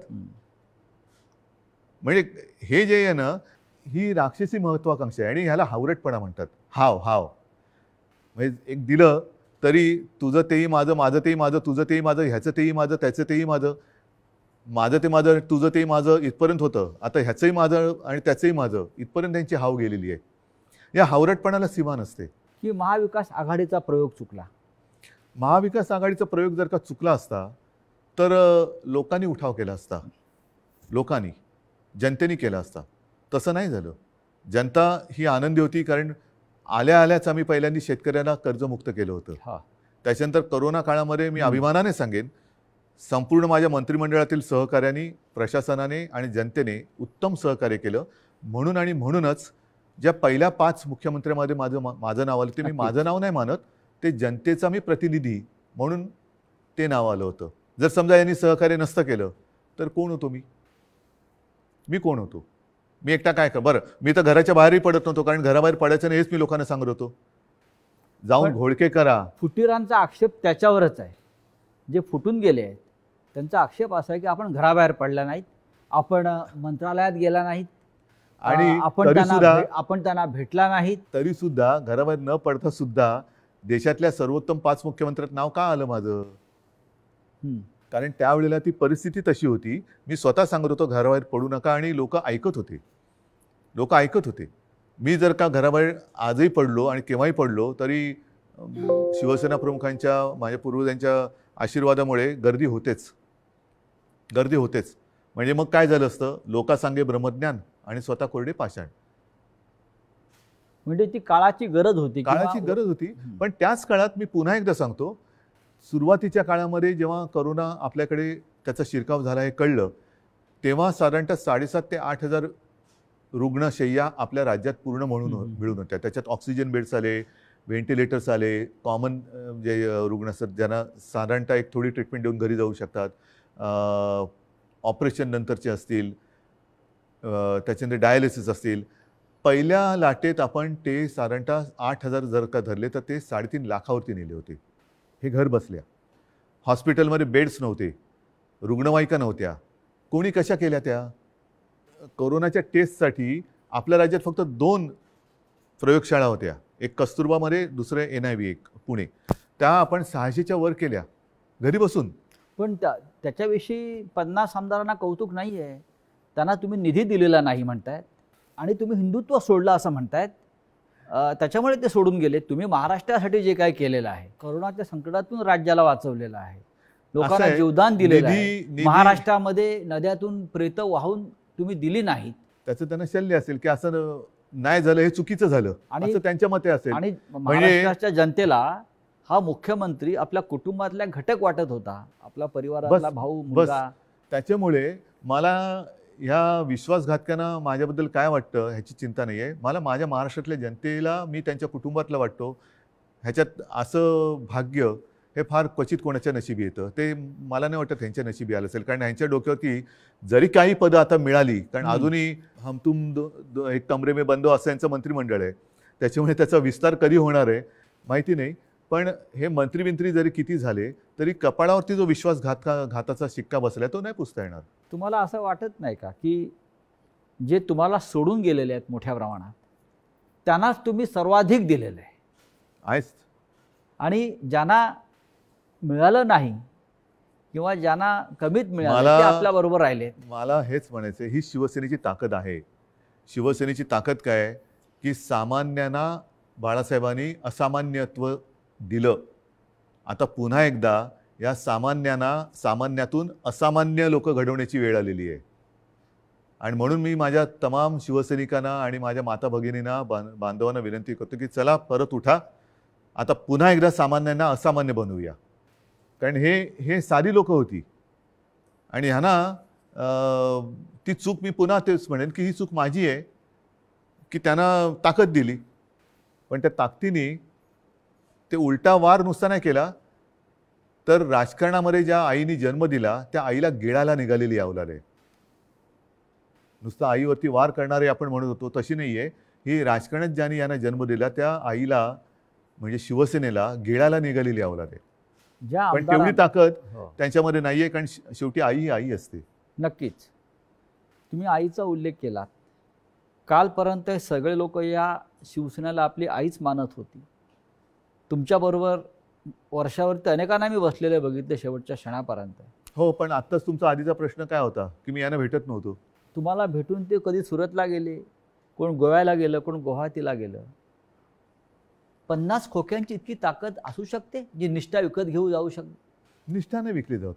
म्हणजे हे जे आहे ना, ही राक्षसी महत्वाकांक्षा आहे आणि ह्याला हावरटपणा म्हणतात. हाव हाव म्हणजे एक दिलं तरी तुझं तेही माझं, माझं तेही माझं, तुझं तेही माझं, ह्याचं तेही माझं, त्याचं तेही माझं, माझं ते माझं, तुझं तेही माझं इथपर्यंत होतं. आता ह्याचंही माझं आणि त्याचंही माझं इथपर्यंत त्यांची हाव गेलेली आहे. या हावरटपणाला सीमा नसते. की महाविकास आघाडीचा प्रयोग चुकला? महाविकास आघाडीचा प्रयोग जर का चुकला असता तर लोकांनी उठाव केला असता, लोकांनी, जनतेने केला असता. तसं नाही झालं. जनता ही आनंदी होती कारण आल्या आल्याच आम्ही पहिल्यांदा शेतकऱ्यांना कर्जमुक्त केलं होतं. हां, त्याच्यानंतर करोना काळामध्ये मी अभिमानाने सांगेन संपूर्ण माझ्या मंत्रिमंडळातील सहकार्यांनी, प्रशासनाने आणि जनतेने उत्तम सहकार्य केलं. म्हणून आणि म्हणूनच ज्या पहिल्या 5 मुख्यमंत्र्यांमध्ये माझं नाव आलं ते मी माझं नाव नाही मानत, ते जनतेचा मी प्रतिनिधी म्हणून ते नाव आलं होतं. जर समजा यांनी सहकार्य नसतं केलं तर कोण होतो मी? मी कोण होतो? मी एकटा काय कर बरं, मी तर घराच्या बाहेरही पडत नव्हतो कारण घराबाहेर पडायचं नाही हेच मी लोकांना सांगत होतो. जाऊन घोळके करा. फुटीरांचा आक्षेप त्याच्यावरच आहे. जे फुटून गेले आहेत त्यांचा आक्षेप असा आहे की आपण घराबाहेर पडला नाहीत, आपण मंत्रालयात गेला नाहीत आणि आपण त्यांना भेटला नाहीत. तरी सुद्धा घराबाहेर न पडता सुद्धा देशातल्या सर्वोत्तम 5 मुख्यमंत्र्यात नाव का आलं माझं? कारण त्यावेळेला ती परिस्थिती तशी होती. मी स्वतः सांगत होतो घराबाहेर पडू नका आणि लोक ऐकत होते. लोक ऐकत होते. मी जर का घराबाहेर आजही पडलो आणि केव्हाही पडलो तरी शिवसेना प्रमुखांच्या, माझ्या पूर्वजांच्या आशीर्वादामुळे गर्दी होतेच. गर्दी होतेच. म्हणजे मग काय झालं असतं? लोकांसांगे ब्रह्मज्ञान आणि स्वतः कोरडे पाषाण. म्हणजे ती काळाची गरज होती. काळाची गरज होती. पण त्याच काळात मी पुन्हा एकदा सांगतो, सुरुवातीच्या काळामध्ये जेव्हा करोना आपल्याकडे त्याचा शिरकाव झाला हे कळलं तेव्हा साधारणतः 7,500 ते 8,000 रुग्णशय्या आपल्या राज्यात पूर्ण मिळून होत्या. त्याच्यात ऑक्सिजन बेड्स आले, व्हेंटिलेटर्स आले, कॉमन जे रुग्ण असतात ज्यांना साधारणतः एक थोडी ट्रीटमेंट देऊन घरी जाऊ शकतात, ऑपरेशन नंतरचे असतील, त्याच्यानंतर डायलिसिस असतील. पहिल्या लाटेत आपण ते साधारणतः 8,000 जर का धरले तर ते 3.5 लाखावरती नेले होते. हे घर बसल्या. हॉस्पिटलमध्ये बेड्स नव्हते, रुग्णवाहिका नव्हत्या. कोणी कशा केल्या त्या? कोरोनाच्या टेस्टसाठी आपल्या राज्यात फक्त 2 प्रयोगशाळा होत्या. एक कस्तुरबामध्ये, दुसरे NIV एक पुणे. त्या आपण 600च्या वर केल्या घरी बसून. पण त्याच्याविषयी 50 आमदारांना कौतुक नाही आहे. त्यांना तुम्ही निधी दिलेला नाही म्हणतायत आणि तुम्ही हिंदुत्व सोडलं असं म्हणतायत. त्याच्यामुळे ते सोडून गेले. तुम्ही महाराष्ट्रासाठी जे काय केलेलं आहे, करोनाच्या संकटातून राज्याला वाचवलेलं आहे, लोकांना जीवदान दिलेलं आहे. महाराष्ट्रामध्ये नद्यातून प्रेत वाहून तुम्ही दिली नाहीत. त्याचं त्यांना शल्य असेल की असं नाही झालं, हे चुकीचं झालं असं त्यांच्या मते असेल. आणि महाराष्ट्राच्या जनतेला हा मुख्यमंत्री आपल्या कुटुंबातल्या घटक वाटत होता, आपला परिवारातला भाऊ, मुलगा. त्याच्यामुळे मला ह्या विश्वासघातकांना माझ्याबद्दल काय वाटतं ह्याची चिंता नाही आहे. मला माझ्या महाराष्ट्रातल्या जनतेला मी त्यांच्या कुटुंबातला वाटतो. ह्याच्यात असं भाग्य हे फार क्वचित कोणाच्या नशिबी येतं. ते मला नाही वाटत त्यांच्या नशिबी आलं असेल. कारण ह्यांच्या डोक्यावरती जरी काही पदं आता मिळाली, कारण अजूनही हम तुम एक कमरे में बंदो असं यांचं मंत्रिमंडळ आहे, त्याच्यामुळे त्याचा विस्तार कधी होणार आहे माहिती नाही. पण हे मंत्री जरी किती झाले तरी कपाळावरती जो घाताचा शिक्का बसलाय तो नाही पुसता येणार. तुम्हाला असं वाटत नाही का की जे तुम्हाला सोडून गेलेले आहेत मोठ्या प्रमाणात त्यांनाच तुम्ही सर्वाधिक दिलेलं आहेच आणि ज्यांना मिळालं नाही किंवा ज्यांना कमीत मिळालं ते आपल्या बरोबर राहिले? मला हेच म्हणायचं, ही शिवसेनेची ताकद आहे. शिवसेनेची ताकद काय की सामान्यांना बाळासाहेबांनी असामान्यत्व दिलं. आता पुन्हा एकदा या सामान्यातून असामान्य लोक घडवण्याची वेळ आलेली आहे. आणि म्हणून मी माझ्या तमाम शिवसैनिकांना आणि माझ्या माता भगिनींना, बांधवांना विनंती करतो की चला परत उठा. आता पुन्हा एकदा सामान्यांना असामान्य बनवूया. कारण हे साधी लोक होती. आणि ह्यांना ती चूक मी पुन्हा तेच म्हणेन की ही चूक माझी आहे की त्यांना ताकद दिली, पण त्या ताकदीने ते उलटा वार नुसता नाही केला, तर राजकारणामध्ये ज्या आईने जन्म दिला त्या आईला गिळायला निघालेली अवलाद आहे. नुसतं आईवरती वार करणारे आपण म्हणत होतो तशी नाही आहे ही. राजकारणात ज्यांनी यांना जन्म दिला त्या आईला म्हणजे शिवसेनेला गिळायला निघालेली अवलाद आहे. ज्या पण तेवढी ताकद हो. त्यांच्यामध्ये नाही आहे, कारण शेवटी आई ही आई असते. नक्कीच. तुम्ही आईचा उल्लेख केला. कालपर्यंत हे सगळे लोक या शिवसेनेला आपली आईच मानत होती. तुमच्याबरोबर वर्षावरती अनेकांना मी बसलेले बघितले शेवटच्या क्षणापर्यंत. हो, पण आत्ताच तुमचा आधीचा प्रश्न काय होता की मी यांना भेटत नव्हतो. तुम्हाला भेटून ते कधी सुरतला गेले, कोण गोव्याला गेलं, कोण गुवाहाटीला गेलं. 50 खोक्यांची इतकी ताकद असू शकते जी निष्ठा विकत घेऊ जाऊ शकते? निष्ठा नाही विकली जात.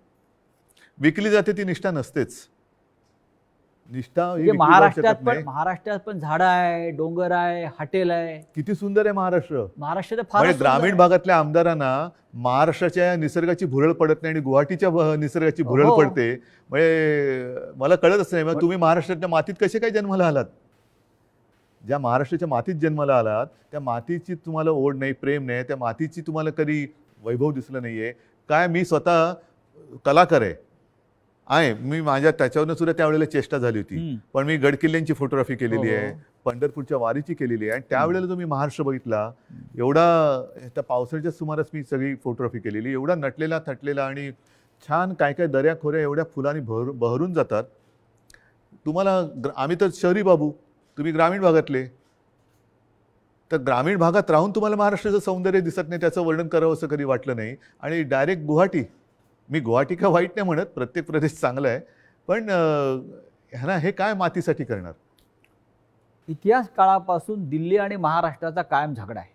विकली जाते ती निष्ठा नसतेच. निष्ठा ही विकली जाऊ महाराष्ट्रात शकत पण नाही. महाराष्ट्रात पण झाडं आहे, डोंगर आहे, हॉटेल आहे. किती सुंदर आहे महाराष्ट्र. महाराष्ट्रात फार म्हणजे ग्रामीण भागातल्या आमदारांना महाराष्ट्राच्या निसर्गाची भुरळ पडत नाही आणि गुवाहाटीच्या निसर्गाची भुरळ हो. पडते. म्हणजे मला कळतच नाही मग तुम्ही महाराष्ट्राच्या मातीत कसे काय जन्माला आलात. ज्या महाराष्ट्राच्या मातीत जन्माला आलात त्या मातीची तुम्हाला ओढ नाही, प्रेम नाही, त्या मातीची तुम्हाला कधी वैभव दिसलं नाहीये काय. मी स्वतः कलाकार आहे. मी माझ्या त्याच्यावरनं सुद्धा त्यावेळेला चेष्टा झाली होती. पण मी गडकिल्ल्यांची फोटोग्राफी केलेली आहे, पंढरपूरच्या वारीची केलेली आहे. आणि त्यावेळेला जो मी महाराष्ट्र बघितला एवढा त्या पावसाळ्याच्या सुमारास मी सगळी फोटोग्राफी केलेली. एवढा नटलेला थटलेला आणि छान काय काय दऱ्या खोऱ्या एवढ्या फुलांनी बहरून जातात. तुम्हाला आम्ही तर शहरी बाबू, तुम्ही ग्रामीण भागातले. तर ग्रामीण भागात राहून तुम्हाला महाराष्ट्राचं सौंदर्य दिसत नाही, त्याचं वर्णन करावं असं कधी वाटलं नाही. आणि डायरेक्ट गुवाहाटी. मी गुवाहाटी का वाईट नाही म्हणत, प्रत्येक प्रदेश चांगला आहे, पण ह्यांना हे काय मातीसाठी करणार. इतिहास काळापासून दिल्ली आणि महाराष्ट्राचा कायम झगडा आहे.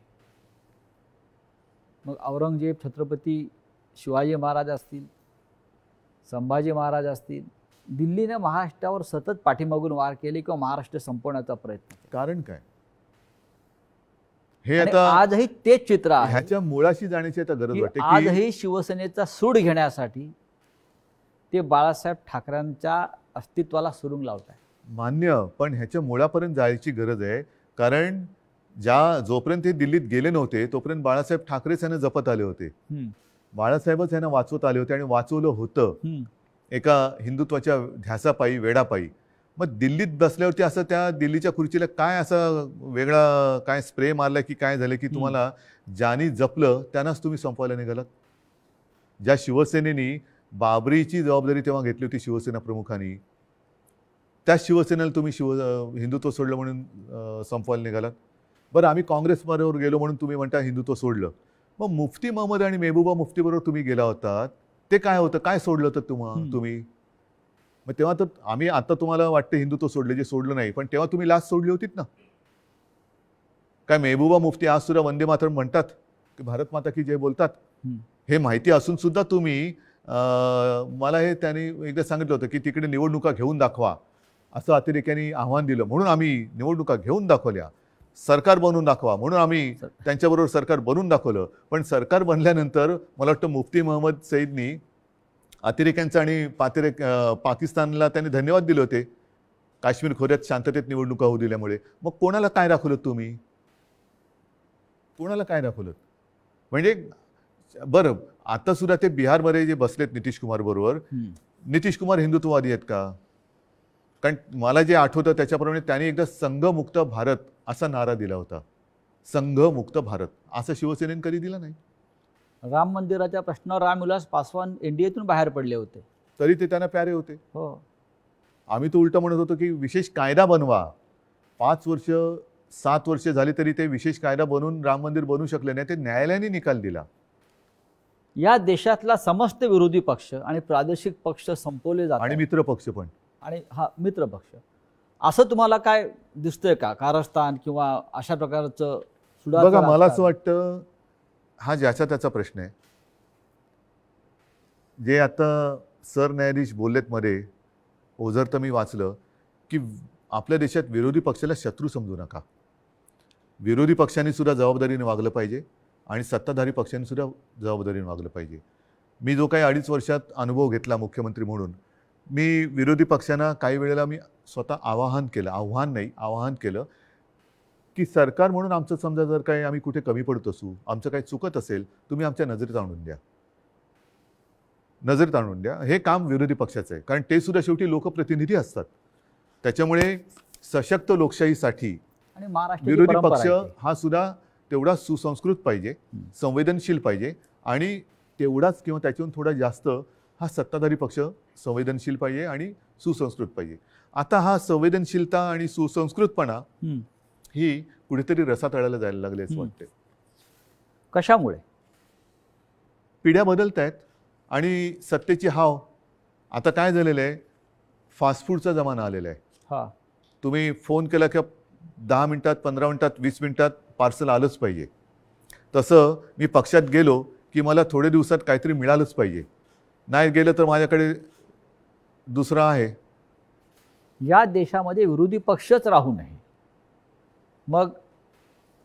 मग औरंगजेब, छत्रपती शिवाजी महाराज असतील, संभाजी महाराज असतील, दिल्लीने महाराष्ट्रावर सतत पाठीमागून वार केले किंवा महाराष्ट्र संपवण्याचा प्रयत्न केला. कारण काय हे आणि आता आजही तेच चित्र आहे. ह्याच्या मुळाशी जाण्याची आता गरज की वाटते की आजही शिवसेनेचा सूड घेण्यासाठी ते बाळासाहेब ठाकरेंच्या अस्तित्वाला सुरुंग लावत आहे. मान्य, पण ह्याच्या मुळापर्यंत जायची गरज आहे. कारण जोपर्यंत हे दिल्लीत गेले नव्हते तोपर्यंत बाळासाहेब ठाकरेच यांना जपत आले होते. बाळासाहेबच यांना वाचवत आले होते आणि वाचवलं होतं एका हिंदुत्वाच्या ध्यासापायी, वेडापायी. मग दिल्लीत बसल्यावरती असं त्या दिल्लीच्या खुर्चीला काय असं वेगळा काय स्प्रे मारला की काय झालं की तुम्हाला ज्यांनी जपलं त्यांनाच तुम्ही संपवायला निघालात. ज्या शिवसेनेनी बाबरीची जबाबदारी तेव्हा घेतली होती शिवसेना प्रमुखांनी, त्या शिवसेनेला तुम्ही हिंदुत्व सोडलं म्हणून संपवायला निघालात. बरं, आम्ही काँग्रेसबरोबर गेलो म्हणून तुम्ही म्हणता हिंदुत्व सोडलं. मग मुफ्ती महमद आणि मेहबूबा मुफ्तीबरोबर तुम्ही गेला होतात, ते काय होतं, काय सोडलं होतं तुम्ही. मग तेव्हा तर आम्ही आता तुम्हाला वाटतं हिंदुत्व सोडले, जे सोडलं नाही, पण तेव्हा तुम्ही लाच सोडली होतीत ना. काय मेहबूबा मुफ्ती आज सुद्धा वंदे मातरम म्हणतात की भारत माता की जय बोलतात. हे माहिती असून सुद्धा तुम्ही मला हे त्यांनी एकदा सांगितलं होतं की तिकडे निवडणुका घेऊन दाखवा असं अतिरेक्यांनी आव्हान दिलं, म्हणून आम्ही निवडणुका घेऊन दाखवल्या. सरकार बनवून दाखवा म्हणून आम्ही त्यांच्याबरोबर सरकार बनवून दाखवलं. पण सरकार बनल्यानंतर मला वाटतं मुफ्ती महमद सईदनी अतिरेक्यांचा आणि पाकिस्तानला त्यांनी धन्यवाद दिले होते काश्मीर खोऱ्यात शांततेत निवडणुका होऊ दिल्यामुळे. मग कोणाला काय दाखवलं तुम्ही, कोणाला काय दाखवलं. म्हणजे बरं, आता सुद्धा ते बिहारमध्ये जे बसलेत नितीश कुमार बरोबर, नितीश कुमार हिंदुत्ववादी आहेत का. कारण मला जे आठवतं त्याच्याप्रमाणे त्यांनी एकदा संघमुक्त भारत असा नारा दिला होता. संघमुक्त भारत असं शिवसेनेने कधी दिला नाही. राम मंदिराच्या प्रश्नावर रामविलास पासवान एनडीएतून बाहेर पडले होते, तरी ते त्यांना प्यारे होते. हो, आम्ही तो उलट म्हणत होतो की विशेष कायदा बनवा. 5 वर्ष 7 वर्ष झाली तरी ते विशेष कायदा बनवून राम मंदिर बनवू शकले नाही. ते न्यायालयाने निकाल दिला. या देशातला समस्त विरोधी पक्ष आणि प्रादेशिक पक्ष संपवले जातात आणि मित्र पक्ष पण, आणि हा मित्र पक्ष. असं तुम्हाला काय दिसतंय का कारस्थान किंवा अशा प्रकारचं सुडाचं बघा, मला असं राजकारण? वाटतं हा ज्याचा त्याचा प्रश्न आहे. जे आता सरन्यायाधीश बोललेत मध्ये, ओझर तर मी वाचलं की आपल्या देशात विरोधी पक्षाला शत्रू समजू नका. विरोधी पक्षांनी सुद्धा जबाबदारीने वागलं पाहिजे आणि सत्ताधारी पक्षांनी सुद्धा जबाबदारीने वागलं पाहिजे. मी जो काही 2.5 वर्षात अनुभव घेतला मुख्यमंत्री म्हणून, मी विरोधी पक्षांना काही वेळेला मी स्वतः आवाहन केलं की सरकार म्हणून आमचं समजा जर काही आम्ही कुठे कमी पडत असू, आमचं काही चुकत असेल, तुम्ही आमच्या नजरेत आणून द्या. हे काम विरोधी पक्षाचं आहे, कारण ते सुद्धा शेवटी लोकप्रतिनिधी असतात. त्याच्यामुळे सशक्त लोकशाहीसाठी आणि महाराष्ट्राची विरोधी परंपरा पक्ष आहे ती. हा सुद्धा तेवढा सुसंस्कृत पाहिजे, संवेदनशील पाहिजे, आणि तेवढाच किंवा त्याच्याहून थोडा जास्त हा सत्ताधारी पक्ष संवेदनशील पाहिजे आणि सुसंस्कृत पाहिजे. आता हा संवेदनशीलता आणि सुसंस्कृतपणा ही कुठेतरी रसातळाला जायला लागले असं वाटते. कशामुळे? पिढ्या बदलत आहेत आणि सत्तेची हाव. आता काय झालेलं आहे, फास्ट फूडचा जमाना आलेला आहे. हा, तुम्ही फोन केला की 10 मिनिटात, 15 मिनिटात, 20 मिनिटात पार्सल आलंच पाहिजे. तसं मी पक्षात गेलो की मला थोडे दिवसात काहीतरी मिळालंच पाहिजे, नाही गेलं तर माझ्याकडे दुसरा आहे. या देशामध्ये विरोधी पक्षच राहू नये. मग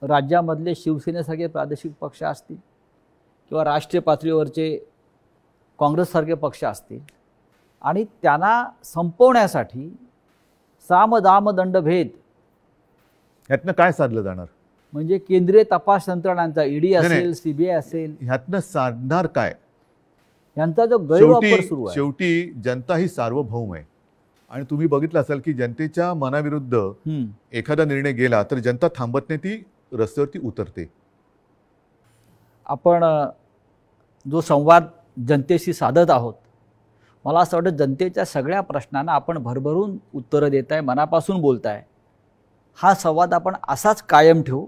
राज्यामधले शिवसेनेसारखे प्रादेशिक पक्ष असतील किंवा राष्ट्रीय पातळीवरचे काँग्रेससारखे पक्ष असतील, आणि त्यांना संपवण्यासाठी साम दाम दंडभेद ह्यातनं काय साधलं जाणार? म्हणजे केंद्रीय तपास यंत्रणांचा ईडी नाही. असेल, सीबीआय असेल, ह्यातनं साधणार काय? यांचा जो गैरवापर सुरू आहे. शेवटी जनता ही सार्वभौम आहे, आणि तुम्ही बघितलं असाल की जनतेच्या मनाविरुद्ध एखादा निर्णय गेला तर जनता थांबत नाही, ती रस्त्यावरती उतरते. आपण जो संवाद जनतेशी साधत आहोत, मला असं वाटतं जनतेच्या सगळ्या प्रश्नांना आपण भरभरून उत्तरं देताय, मनापासून बोलताय. हा संवाद आपण असाच कायम ठेवू.